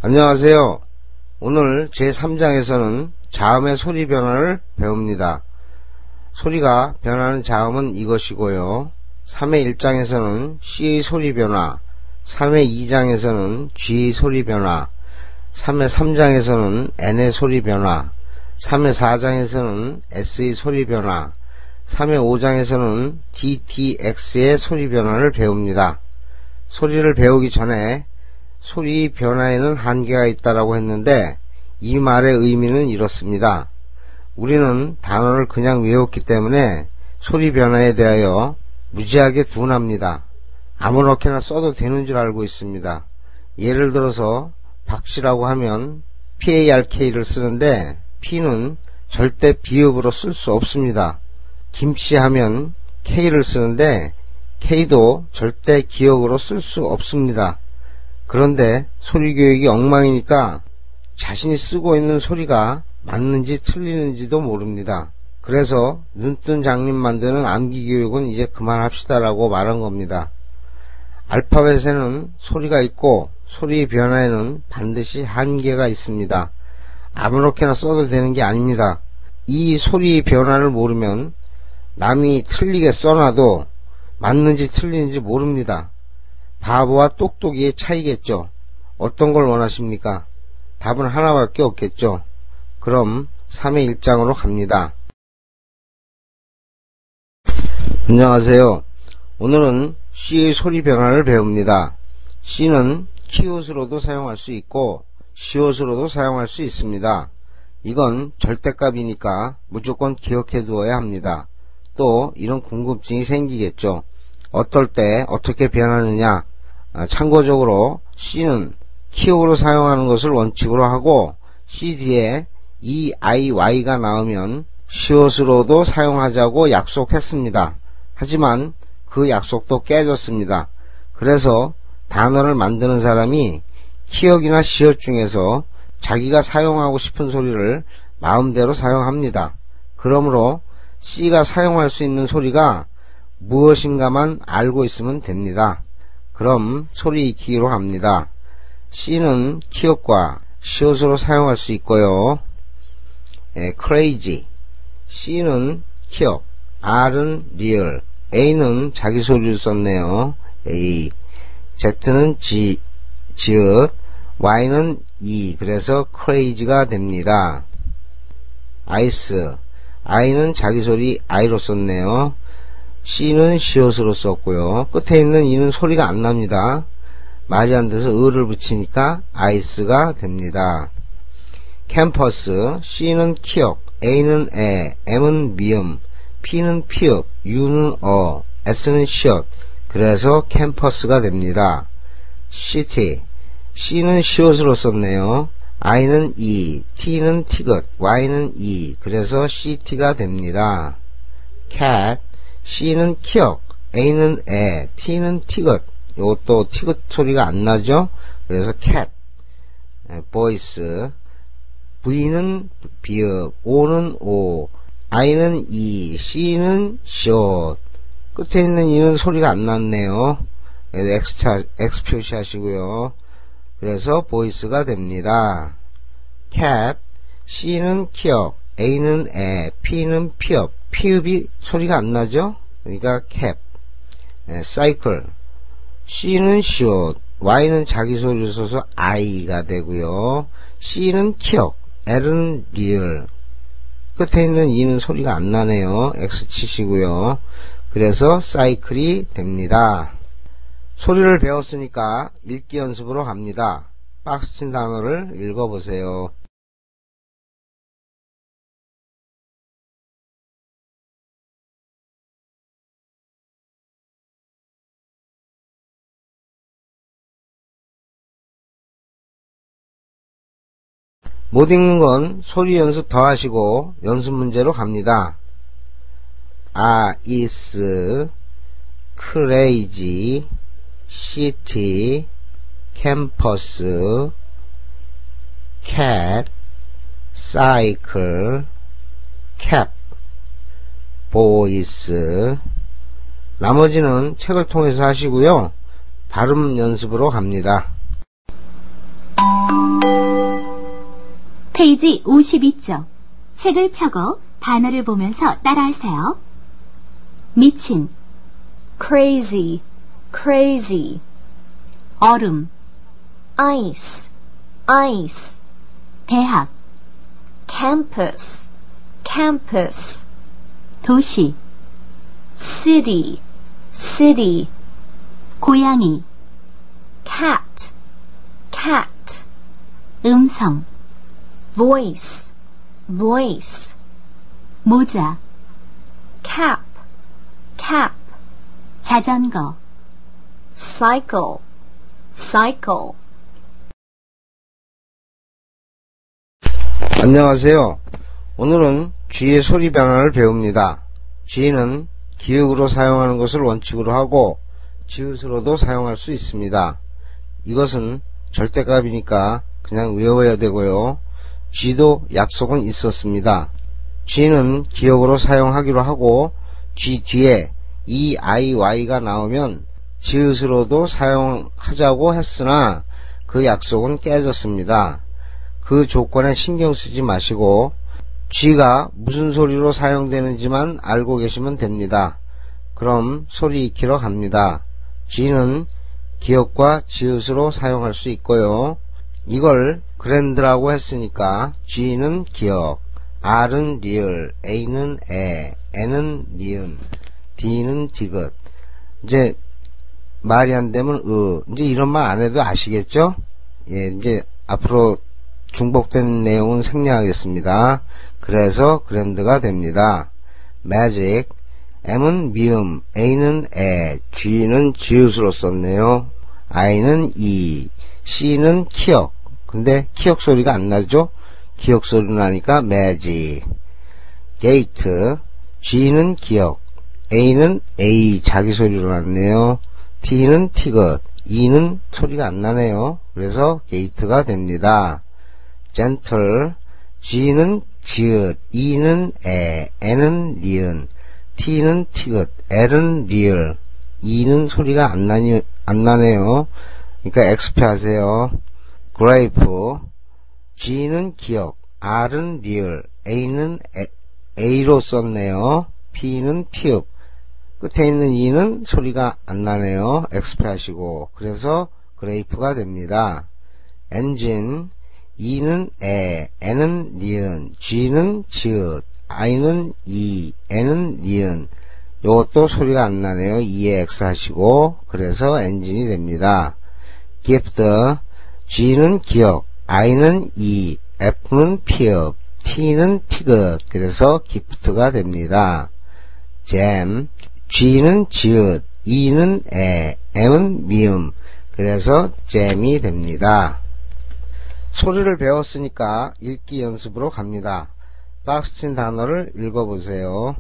안녕하세요. 오늘 제3장에서는 자음의 소리 변화를 배웁니다. 소리가 변하는 자음은 이것이고요. 3의 1장에서는 C의 소리 변화, 3의 2장에서는 G의 소리 변화, 3의 3장에서는 N의 소리 변화, 3의 4장에서는 S의 소리 변화, 3의 5장에서는 DTX의 소리 변화를 배웁니다. 소리를 배우기 전에 소리 변화에는 한계가 있다라고 했는데 이 말의 의미는 이렇습니다. 우리는 단어를 그냥 외웠기 때문에 소리 변화에 대하여 무지하게 둔합니다. 아무렇게나 써도 되는 줄 알고 있습니다. 예를 들어서 박씨라고 하면 PARK를 쓰는데 P는 절대 비읍으로 쓸 수 없습니다. 김씨 하면 K를 쓰는데 K도 절대 기역으로 쓸 수 없습니다. 그런데 소리교육이 엉망이니까 자신이 쓰고 있는 소리가 맞는지 틀리는지도 모릅니다. 그래서 눈뜬 장님 만드는 암기교육은 이제 그만합시다라고 말한 겁니다. 알파벳에는 소리가 있고 소리 변화에는 반드시 한계가 있습니다. 아무렇게나 써도 되는 게 아닙니다. 이 소리 변화를 모르면 남이 틀리게 써놔도 맞는지 틀리는지 모릅니다. 바보와 똑똑이의 차이겠죠. 어떤 걸 원하십니까? 답은 하나밖에 없겠죠. 그럼 3의 1장으로 갑니다. 안녕하세요. 오늘은 C의 소리 변화를 배웁니다. C는 키옷으로도 사용할 수 있고 시옷으로도 사용할 수 있습니다. 이건 절대값이니까 무조건 기억해 두어야 합니다. 또 이런 궁금증이 생기겠죠. 어떨 때 어떻게 변하느냐. 참고적으로 C는 키역으로 사용하는 것을 원칙으로 하고 C 뒤에 EIY가 나오면 시옷으로도 사용하자고 약속했습니다. 하지만 그 약속도 깨졌습니다. 그래서 단어를 만드는 사람이 키역이나 시옷 중에서 자기가 사용하고 싶은 소리를 마음대로 사용합니다. 그러므로 C가 사용할 수 있는 소리가 무엇인가만 알고 있으면 됩니다. 그럼 소리 익히기로 합니다. C는 키역과 시옷으로 사용할 수 있고요. crazy. C는 키역, R은 리얼, A는 자기 소리를 썼네요. A. Z는 지읒, Y는 E. 그래서 crazy가 됩니다. ice. I는 자기 소리 I로 썼네요. C는 시옷으로 썼고요. 끝에 있는 E는 소리가 안 납니다. 말이 안 돼서 을을 붙이니까 ice가 됩니다. 캠퍼스. C는 키역, A는 에, M은 미음, P는 피읍, U는 어, S는 시옷. 그래서 캠퍼스가 됩니다. city. C는 시옷으로 썼네요. I는 E, T는 티귿, Y는 E. 그래서 city가 됩니다. cat. C는 키역, A는 에, T는 티귿. 이것도 티귿 소리가 안 나죠? 그래서 cat. voice. V는 비읍, O는 오, I는 E, C는 시옷. 끝에 있는 E는 소리가 안 났네요. X 표시하시고요. 그래서 voice가 됩니다. cap. C는 키역, A는 에, P는 피읍. 피읍이 소리가 안 나죠? 그러니까 cap. cycle. C는 시옷, Y는 자기 소리를 써서 I가 되고요. C는 키역, L은 리얼. 끝에 있는 E는 소리가 안 나네요. X 치시고요. 그래서 cycle이 됩니다. 소리를 배웠으니까 읽기 연습으로 갑니다. 박스 친 단어를 읽어보세요. 못 읽는 건 소리 연습 더 하시고 연습 문제로 갑니다. is, crazy, city, campus, cat, cycle, cap, voice. 나머지는 책을 통해서 하시고요. 발음 연습으로 갑니다. 페이지 52쪽. 책을 펴고 단어를 보면서 따라하세요. 미친, crazy, crazy. 얼음, ice, ice. 대학, campus, campus. 도시, city, city. 고양이, cat, cat. 음성, voice, voice. 모자, cap, cap. 자전거, cycle, cycle. 안녕하세요. 오늘은 쥐의 소리 변화를 배웁니다. 쥐는 기역으로 사용하는 것을 원칙으로 하고 지읒으로도 사용할 수 있습니다. 이것은 절대값이니까 그냥 외워야 되고요. 쥐도 약속은 있었습니다. 쥐는 기역으로 사용하기로 하고 쥐 뒤에 EIY가 나오면 지읒으로도 사용하자고 했으나 그 약속은 깨졌습니다. 그 조건에 신경 쓰지 마시고 쥐가 무슨 소리로 사용되는지만 알고 계시면 됩니다. 그럼 소리 익히러 갑니다. 쥐는 기역과 지읒으로 사용할 수 있고요. 이걸 그랜드라고 했으니까 G는 기역, R은 리을, A는 에, N은 니은, D는 디귿. 이제 말이 안 되면 이제 이런 말 안 해도 아시겠죠? 예, 이제 앞으로 중복된 내용은 생략하겠습니다. 그래서 그랜드가 됩니다. magic, M은 미음, A는 에, G는 지읒으로 썼네요. I는 이, C는 키역. 근데 키역 소리가 안 나죠? 기역 소리 나니까 magic. gate, G는 기역, A는 A 자기 소리로 났네요. T는 티귿, E는 소리가 안 나네요. 그래서 gate가 됩니다. gentle, G는 지읒, E는 에, N은 니은, T는 티귿, L은 리을, E는 소리가 안 나네요. 그러니까 XP 하세요. grape, G는 기역, R은 리을, A는 A로 썼네요. P는 피읍, 끝에 있는 E는 소리가 안 나네요. XP 하시고, 그래서 grape가 됩니다. engine, E는 에, N은 니은, G는 지읒, I는 이, N은 니은. 요것도 소리가 안 나네요. E에 X 하시고, 그래서 엔진이 됩니다. gift, G는 기역, I는 이, F는 피읍, T는 티귿. 그래서 gift가 됩니다. jam, G는 지읒, E는 에, M은 미음. 그래서 jam이 됩니다. 소리를 배웠으니까 읽기 연습으로 갑니다. 박스 친 단어를 읽어보세요.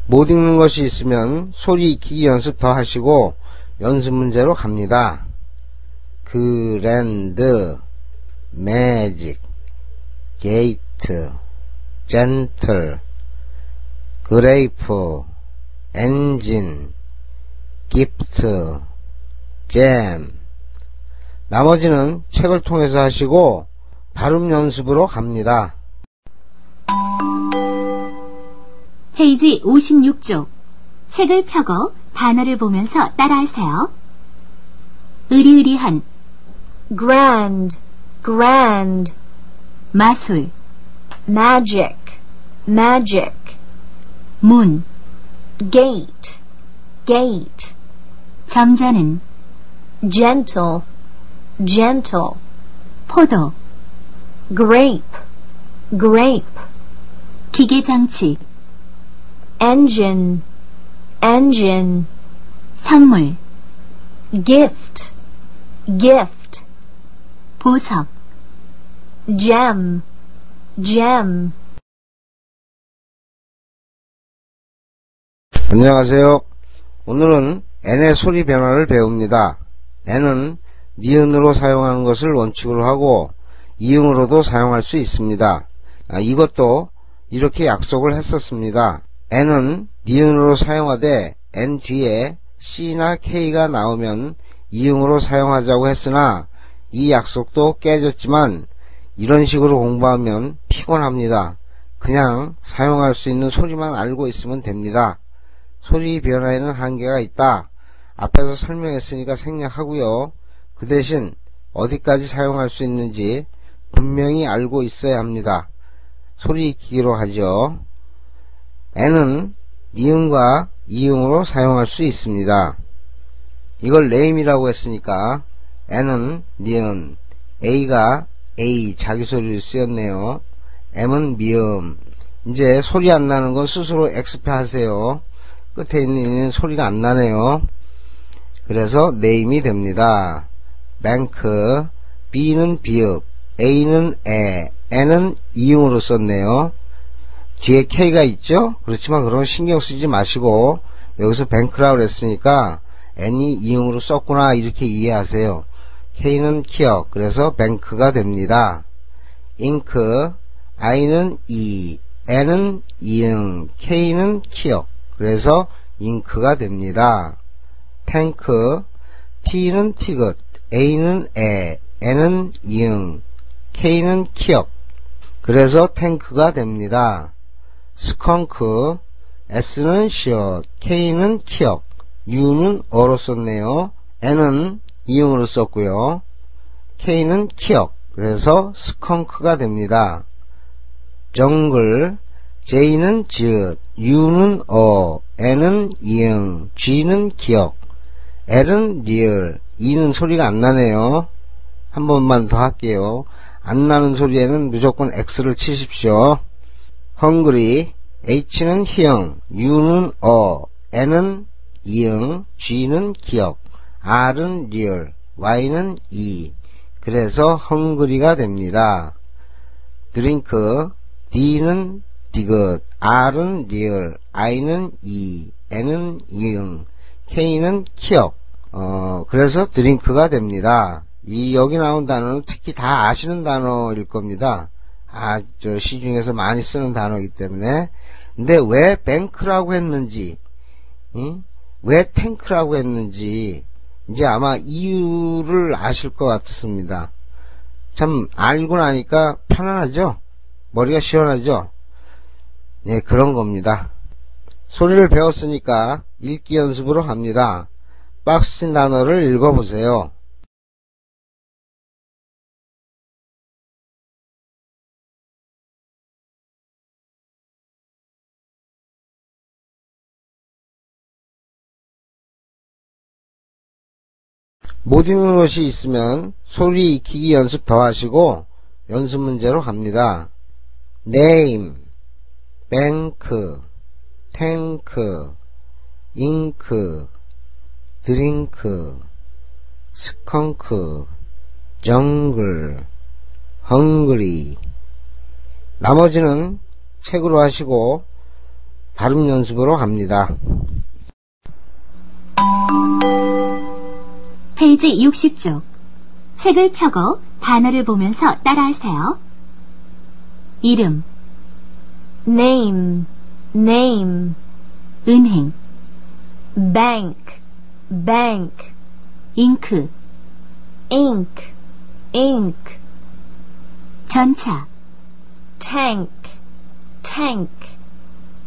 못 읽는 것이 있으면 소리 익히기 연습 더 하시고 연습 문제로 갑니다. 그랜드, 매직, 게이트, 젠틀, 그레이프, 엔진, 기프트, 잼. 나머지는 책을 통해서 하시고 발음 연습으로 갑니다. 페이지 56쪽. 책을 펴고 단어를 보면서 따라하세요. 으리으리한, grand, grand. 마술, magic, magic. 문, gate, gate. 점잖은, gentle, gentle. 포도, grape, grape. 기계장치, engine, engine. 선물, gift, gift. 보석, gem, gem. 안녕하세요. 오늘은 N의 소리 변화를 배웁니다. N은 니은으로 사용하는 것을 원칙으로 하고 이응으로도 사용할 수 있습니다. 이것도 이렇게 약속을 했었습니다. n은 니은으로 사용하되 n 뒤에 c나 k가 나오면 이응으로 사용하자고 했으나 이 약속도 깨졌지만 이런 식으로 공부하면 피곤합니다. 그냥 사용할 수 있는 소리만 알고 있으면 됩니다. 소리 변화에는 한계가 있다. 앞에서 설명했으니까 생략하고요. 그 대신 어디까지 사용할 수 있는지 분명히 알고 있어야 합니다. 소리 익히기로 하죠. n은 니은과 이응으로 사용할 수 있습니다. 이걸 name이라고 했으니까 n은 니은, a가 a 자기 소리를 쓰였네요. m은 미음. 이제 소리 안 나는 건 스스로 엑스페 하세요. 끝에 있는 소리가 안 나네요. 그래서 name이 됩니다. bank, b는 비읍, a는 에, n은 이응으로 썼네요. 뒤에 k가 있죠? 그렇지만 그런 신경 쓰지 마시고 여기서 bank라고 했으니까 n이 이응으로 썼구나 이렇게 이해하세요. k는 기억, 그래서 bank가 됩니다. ink, i는 이, n은 이응, k는 기억, 그래서 ink가 됩니다. tank, t는 티귿, a는 에, n은 이응, k는 기억, 그래서 tank가 됩니다. skunk, s는 시옷, k는 기억, u는 어로 썼네요. n은 이응으로 썼고요. k는 기억, 그래서 skunk가 됩니다. jungle, j는 지읒, u는 어, n은 이응, g는 기억, l은 리을, e는 소리가 안 나네요. 한 번만 더 할게요. 안 나는 소리에는 무조건 X를 치십시오. hungry, H는 희영, U는 어, N은 이응, G는 기억, R은 리얼, Y는 이. 그래서 hungry가 됩니다. drink, D는 디귿, R은 리얼, I는 이, N은 이응, K는 기억. 그래서 drink가 됩니다. 여기 나온 단어는 특히 다 아시는 단어일 겁니다. 시중에서 많이 쓰는 단어이기 때문에. 근데 왜 뱅크라고 했는지, 왜 탱크라고 했는지, 이제 아마 이유를 아실 것 같습니다. 참, 알고 나니까 편안하죠? 머리가 시원하죠? 네, 그런 겁니다. 소리를 배웠으니까 읽기 연습으로 합니다. 박스 친 단어를 읽어보세요. 못 읽는 것이 있으면 소리 익히기 연습 더 하시고 연습 문제로 갑니다. name, bank, tank, ink, drink, skunk, jungle, hungry. 나머지는 책으로 하시고 발음 연습으로 갑니다. 페이지 60쪽. 책을 펴고 단어를 보면서 따라하세요. 이름, name, name, 은행, bank, bank, 잉크, ink, ink, 전차, tank, tank,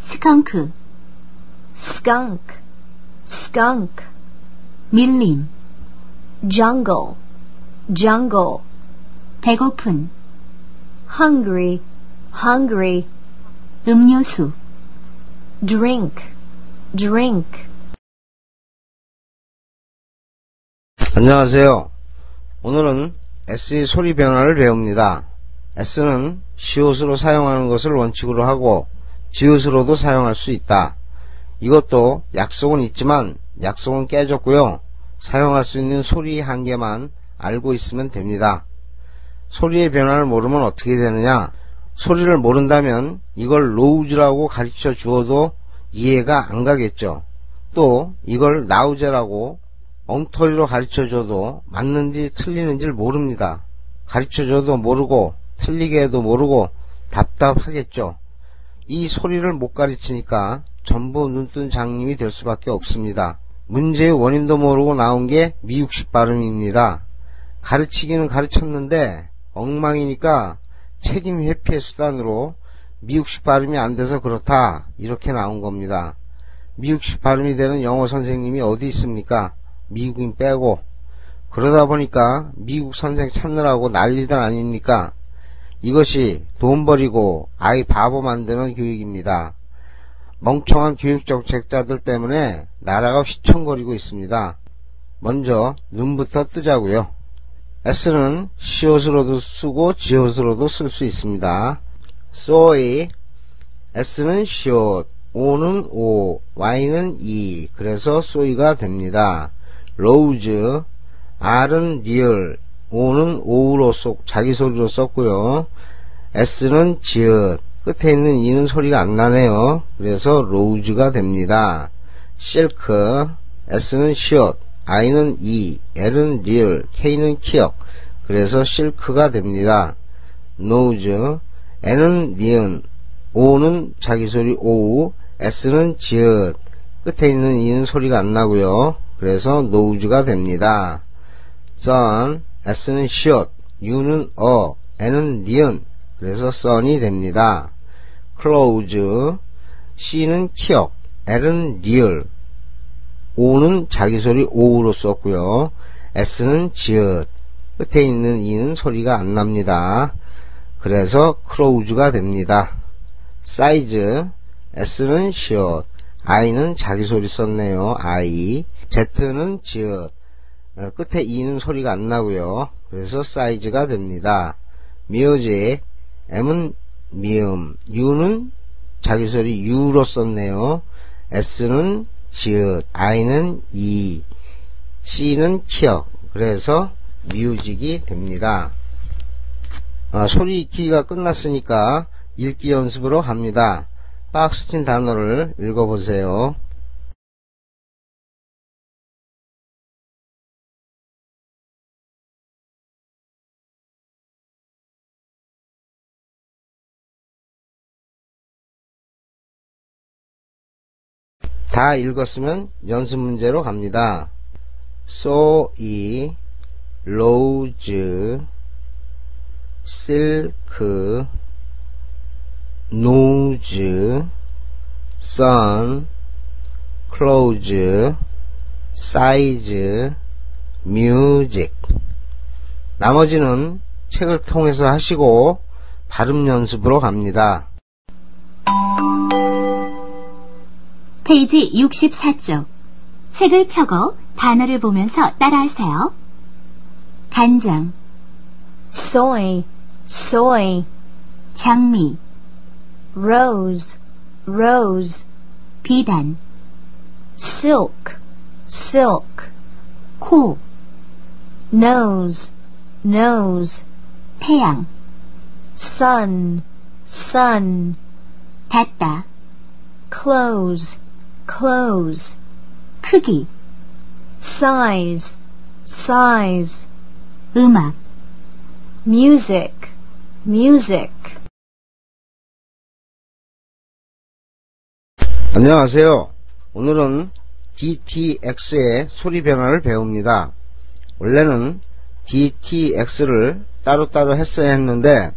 스컹크, skunk, skunk, 밀림, jungle, jungle, 배고픈, hungry, hungry, 음료수, drink, drink. 안녕하세요. 오늘은 S의 소리 변화를 배웁니다. S는 시옷으로 사용하는 것을 원칙으로 하고 지읒으로도 사용할 수 있다. 이것도 약속은 있지만 약속은 깨졌고요. 사용할 수 있는 소리 한 개만 알고 있으면 됩니다. 소리의 변화를 모르면 어떻게 되느냐? 소리를 모른다면 이걸 로우즈라고 가르쳐 주어도 이해가 안 가겠죠. 또 이걸 나우제라고 엉터리로 가르쳐 줘도 맞는지 틀리는지를 모릅니다. 가르쳐 줘도 모르고 틀리게 해도 모르고 답답하겠죠. 이 소리를 못 가르치니까 전부 눈뜬 장님이 될 수밖에 없습니다. 문제의 원인도 모르고 나온 게 미국식 발음입니다. 가르치기는 가르쳤는데 엉망이니까 책임 회피의 수단으로 미국식 발음이 안 돼서 그렇다, 이렇게 나온 겁니다. 미국식 발음이 되는 영어 선생님이 어디 있습니까? 미국인 빼고. 그러다 보니까 미국 선생 찾느라고 난리들 아닙니까? 이것이 돈 버리고 아이 바보 만드는 교육입니다. 멍청한 교육정책자들 때문에 나라가 휘청거리고 있습니다. 먼저 눈부터 뜨자고요. S는 시옷으로도 쓰고 지옷으로도 쓸 수 있습니다. soy, S는 시옷, O는 O, Y는 E, 그래서 soy가 됩니다. rose, R은 real, O는 O로 자기 소리로 썼고요. S는 지읒, 끝에 있는 E는 소리가 안 나네요. 그래서 rose가 됩니다. silk, S는 시옷, I는 E, L은 real, K는 키역, 그래서 silk가 됩니다. nose, N은 니은, O는 자기 소리 O, S는 지읒, 끝에 있는 E는 소리가 안 나고요. 그래서 nose가 됩니다. sun, S는 시옷, U는 N은 니은, 그래서 sun이 됩니다. close, C는 키역, L은 real, O는 자기 소리 O로 썼고요. S는 지읒, 끝에 있는 E는 소리가 안 납니다. 그래서 close가 됩니다. size, S는 시옷, I는 자기 소리 썼네요. I, Z는 지읒, 끝에 E는 소리가 안 나고요. 그래서 size가 됩니다. music, M은 미음, U는 자기 소리 U로 썼네요. S는 지읒, I는 E, C는 키역, 그래서 music이 됩니다. 소리 익히기가 끝났으니까 읽기 연습으로 갑니다. 박스 친 단어를 읽어보세요. 다 읽었으면 연습 문제로 갑니다. soy, rose, silk, nose, sun, close, size, music. 나머지는 책을 통해서 하시고 발음 연습으로 갑니다. 페이지 64쪽. 책을 펴고 단어를 보면서 따라하세요. 간장, soy, soy, 장미, rose, rose, 비단, silk, silk, 코, nose, nose, 태양, sun, sun, 닫다, close, close, 크기, size, size, 음악, music, music. 안녕하세요. 오늘은 DTX의 소리 변화를 배웁니다. 원래는 DTX를 따로따로 했어야 했는데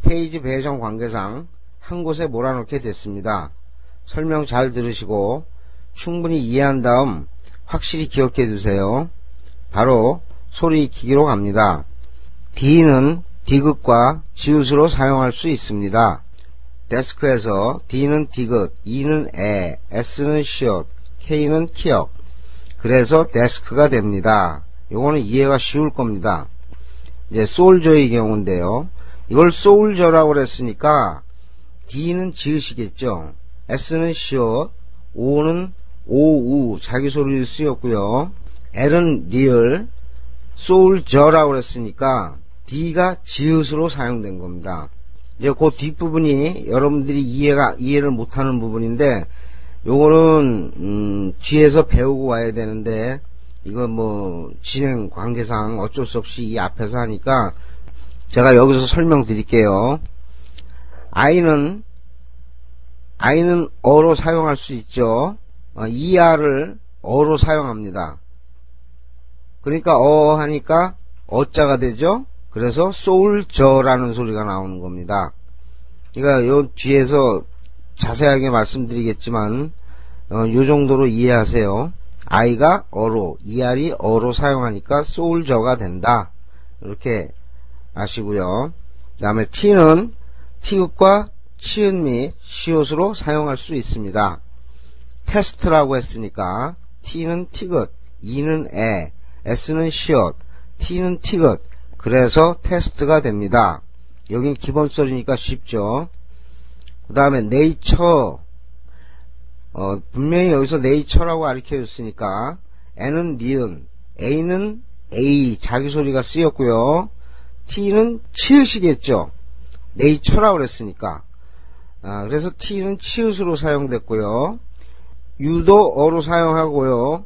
페이지 배정 관계상 한 곳에 몰아넣게 됐습니다. 설명 잘 들으시고 충분히 이해한 다음 확실히 기억해 두세요. 바로 소리 익히기로 갑니다. D는 디귿과 지읒으로 사용할 수 있습니다. 데스크에서 D는 디귿, E는 에, S는 시옷, K는 키역, 그래서 데스크가 됩니다. 요거는 이해가 쉬울 겁니다. 이제 솔저의 경우인데요. 이걸 소울저라고 그랬으니까 D는 지읒이겠죠. S는 시옷, O는 오우 자기 소리를 쓰였고요. L은 리얼, 소울저라고 그랬으니까 D가 지읒으로 사용된 겁니다. 이제 그 뒷부분이 여러분들이 이해를 못하는 부분인데 요거는 뒤에서 배우고 와야 되는데 이건 뭐 진행 관계상 어쩔 수 없이 이 앞에서 하니까 제가 여기서 설명드릴게요. I는 어로 사용할 수 있죠. ER을 어로 사용합니다. 그러니까 하니까 어자가 되죠. 그래서 soldier라는 소리가 나오는 겁니다. 그러니까 요 뒤에서 자세하게 말씀드리겠지만 요 정도로 이해하세요. I가 어로, ER이 어로 사용하니까 soldier가 된다. 이렇게 아시고요. 그 다음에 T는 티귿과 치읓 및 시옷으로 사용할 수 있습니다. 테스트라고 했으니까 T는 티귿, E는 에, S는 시옷, T는 티귿. 그래서 테스트가 됩니다. 여긴 기본설이니까 쉽죠. 그 다음에 네이처, 분명히 여기서 네이처라고 가르쳐줬으니까 N은 니은, A는 A 자기소리가 쓰였고요. T는 치읓이겠죠. 네이처라고 그랬으니까. 그래서 T는 치읓으로 사용됐고요. U도 어로 사용하고요.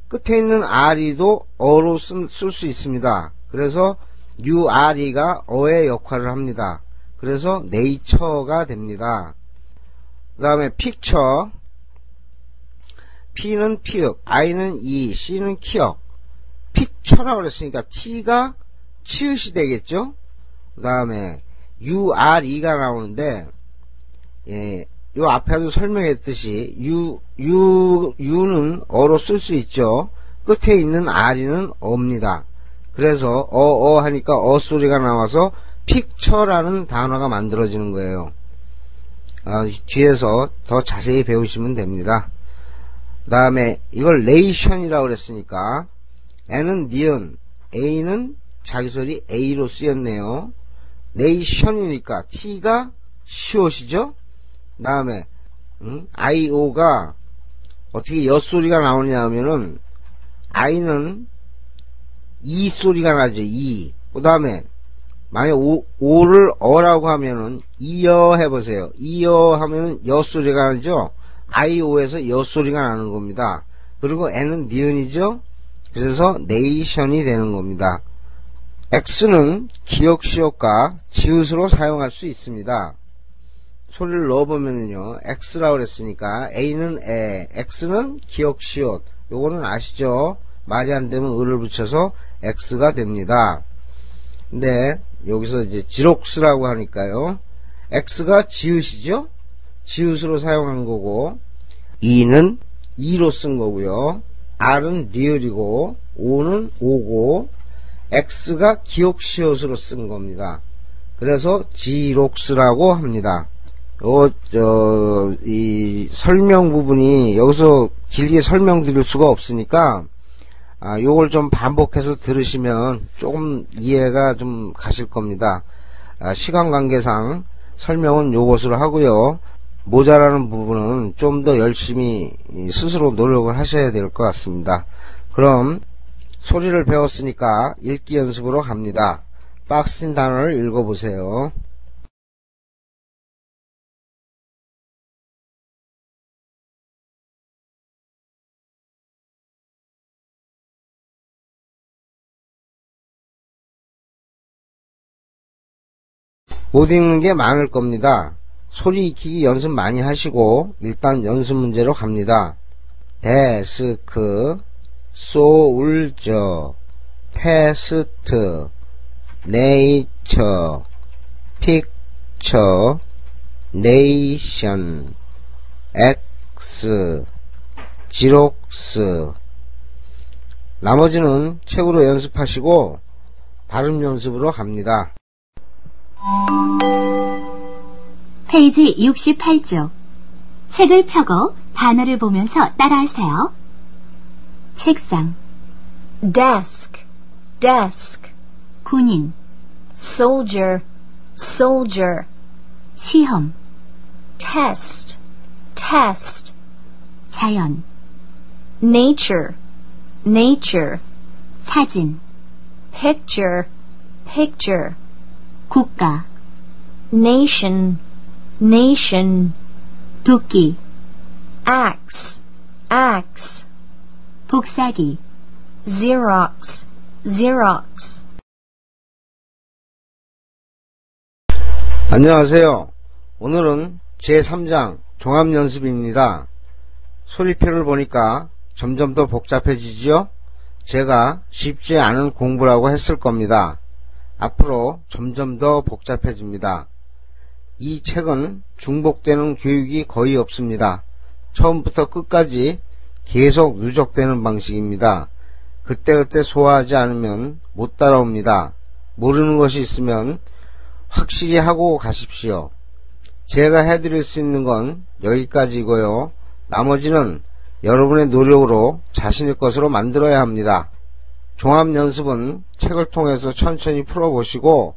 끝에 있는 RE도 어로 쓸 수 있습니다. 그래서 URE가 어의 역할을 합니다. 그래서 네이처가 됩니다. 그 다음에 픽처, P는 피읍, I는 이, C는 키역. 픽처라고 그랬으니까 T가 치읓이 되겠죠. 그 다음에 URE가 나오는데 요 앞에도 설명했듯이 U는 어로 쓸 수 있죠. 끝에 있는 RE는 어입니다. 그래서 하니까 소리가 나와서 픽처라는 단어가 만들어지는 거예요. 뒤에서 더 자세히 배우시면 됩니다. 그 다음에 이걸 레이션이라고 그랬으니까 N은 니은, A는 자기소리 A로 쓰였네요. 네이션이니까 T가 시옷이죠. 그 다음에 IO가 어떻게 엿소리가 나오냐 하면은 I는 이 소리가 나죠. 이. 그 다음에 만약 오를 어라고 하면은 이어 해보세요. 이어 하면은 엿소리가 나죠. IO에서 엿소리가 나는 겁니다. 그리고 N은 니은이죠. 그래서 네이션이 되는 겁니다. X는 기역 시옷과 지읒으로 사용할 수 있습니다. 소리를 넣어보면요. X라고 그랬으니까 A는 에, X는 기역 시옷. 요거는 아시죠? 말이 안 되면 을을 붙여서 X가 됩니다. 근데 여기서 이제 지록스라고 하니까요. X가 지읒이죠? 지읒으로 사용한 거고, E는 E로 쓴 거고요. R은 리을이고, O는 오고, X가 기역시옷으로 쓴 겁니다. 그래서 지록스라고 합니다. 이 설명 부분이 여기서 길게 설명드릴 수가 없으니까, 요걸 좀 반복해서 들으시면 조금 이해가 좀 가실 겁니다. 시간 관계상 설명은 요것으로 하고요. 모자라는 부분은 좀 더 열심히 스스로 노력을 하셔야 될 것 같습니다. 그럼 소리를 배웠으니까 읽기 연습으로 갑니다. 박스인 단어를 읽어보세요. 못 읽는 게 많을 겁니다. 소리 익히기 연습 많이 하시고 일단 연습 문제로 갑니다. 데스크, 소울저, 테스트, 네이처, 픽처, 네이션, 엑스, 지록스. 나머지는 책으로 연습하시고 발음 연습으로 갑니다. 페이지 68쪽. 책을 펴고 단어를 보면서 따라하세요. 책상, desk, desk, 군인, soldier, soldier, 시험, test, test, 자연, nature, nature, 사진, picture, picture, 국가, nation, nation, 도끼, axe, axe, 복사기, xerox, xerox. 안녕하세요. 오늘은 제3장 종합연습입니다. 소리표를 보니까 점점 더 복잡해지지요? 제가 쉽지 않은 공부라고 했을 겁니다. 앞으로 점점 더 복잡해집니다. 이 책은 중복되는 교육이 거의 없습니다. 처음부터 끝까지 계속 누적되는 방식입니다. 그때그때 소화하지 않으면 못 따라옵니다. 모르는 것이 있으면 확실히 하고 가십시오. 제가 해드릴 수 있는 건 여기까지이고요. 나머지는 여러분의 노력으로 자신의 것으로 만들어야 합니다. 종합연습은 책을 통해서 천천히 풀어보시고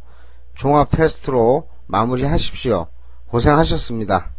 종합 테스트로 마무리하십시오. 고생하셨습니다.